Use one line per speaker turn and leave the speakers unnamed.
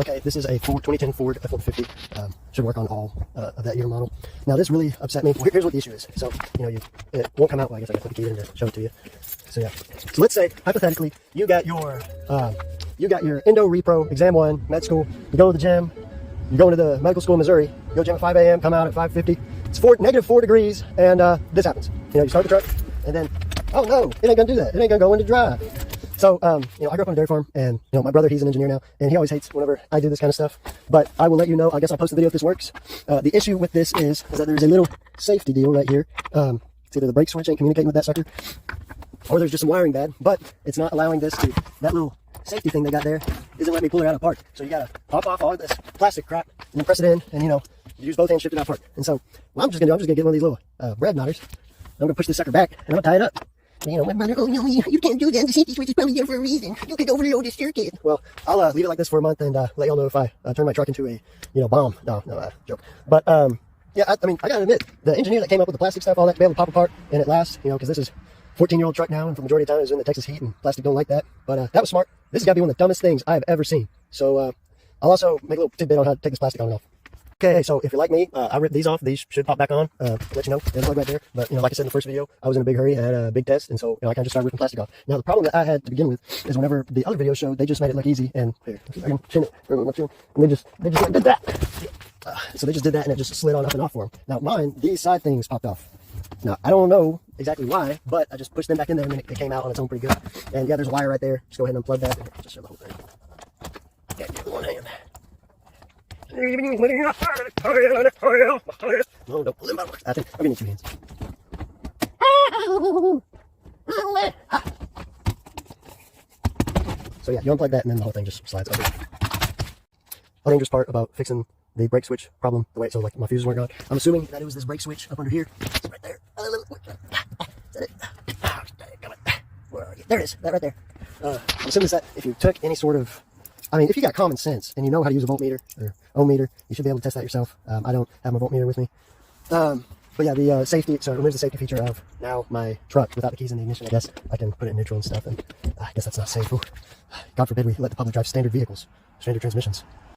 Okay, this is a 2010 Ford F150. Should work on all of that year model. Now, this really upset me. Here's what the issue is. So, it won't come out. Well, I guess I can put the key in to show it to you. So, yeah. So, let's say, hypothetically, you got your Endo Repro, Exam 1, med school. You go to the gym. You're going to the medical school in Missouri. You go to the gym at 5 a.m., come out at 5:50. It's -4 degrees, and this happens. You start the truck, and then, oh, no, it ain't going to do that. It ain't going to go into drive. So, I grew up on a dairy farm, and, my brother, he's an engineer now, and he always hates whenever I do this kind of stuff. But I will let you know, I guess I'll post a video if this works. The issue with this is that there's a little safety deal right here. It's either the brake switch ain't communicating with that sucker, or there's just some wiring bad, but it's not allowing this to, that little safety thing they got there isn't letting me pull it out apart. So you gotta pop off all this plastic crap, and then press it in, and, you use both hands, shift it out apart. And so, what I'm just gonna get one of these little bread knotters. I'm gonna push this sucker back, and I'm gonna tie it up. My brother, oh no, you can't do that. The safety switch is probably there for a reason. You could overload this circuit. Well, I'll leave it like this for a month and let y'all know if I turn my truck into a, bomb. No, joke. But, yeah, I gotta admit, the engineer that came up with the plastic stuff, all that, to be able to pop apart and it lasts, because this is 14-year-old truck now, and for the majority of the time it's in the Texas heat, and plastic don't like that. But that was smart. This has got to be one of the dumbest things I've ever seen. So, I'll also make a little tidbit on how to take this plastic on and off. Okay, so if you're like me, I ripped these off. These should pop back on. Let you know, there's a plug right there. But, like I said in the first video, I was in a big hurry. I had a big test, and so, I kind of just started ripping plastic off. Now, the problem that I had to begin with is whenever the other video showed, they just made it look easy, and here, I can chin it, and they just did that. So they just did that, and it just slid on up and off for them. Now, mine, these side things popped off. Now, I don't know exactly why, but I just pushed them back in there, and then it came out on its own pretty good. And yeah, there's a wire right there. Just go ahead and unplug that, and just show the whole thing. Yeah, do it with one hand. No, don't pull them out. I think I'm gonna need 2 hands. So yeah, you unplug that and then the whole thing just slides over. The dangerous part about fixing the brake switch problem, the way so like my fuses weren't gone. I'm assuming that it was this brake switch up under here. It's right there. Is that it? Where are you? There it is. That right there. I'm assuming that if you took any sort of, if you got common sense and you know how to use a voltmeter or ometer, you should be able to test that yourself. I don't have my voltmeter with me. But yeah, the safety, so it removes the safety feature of now my truck without the keys in the ignition. I guess I can put it in neutral and stuff, and I guess that's not safe. Ooh. God forbid we let the public drive standard vehicles, standard transmissions.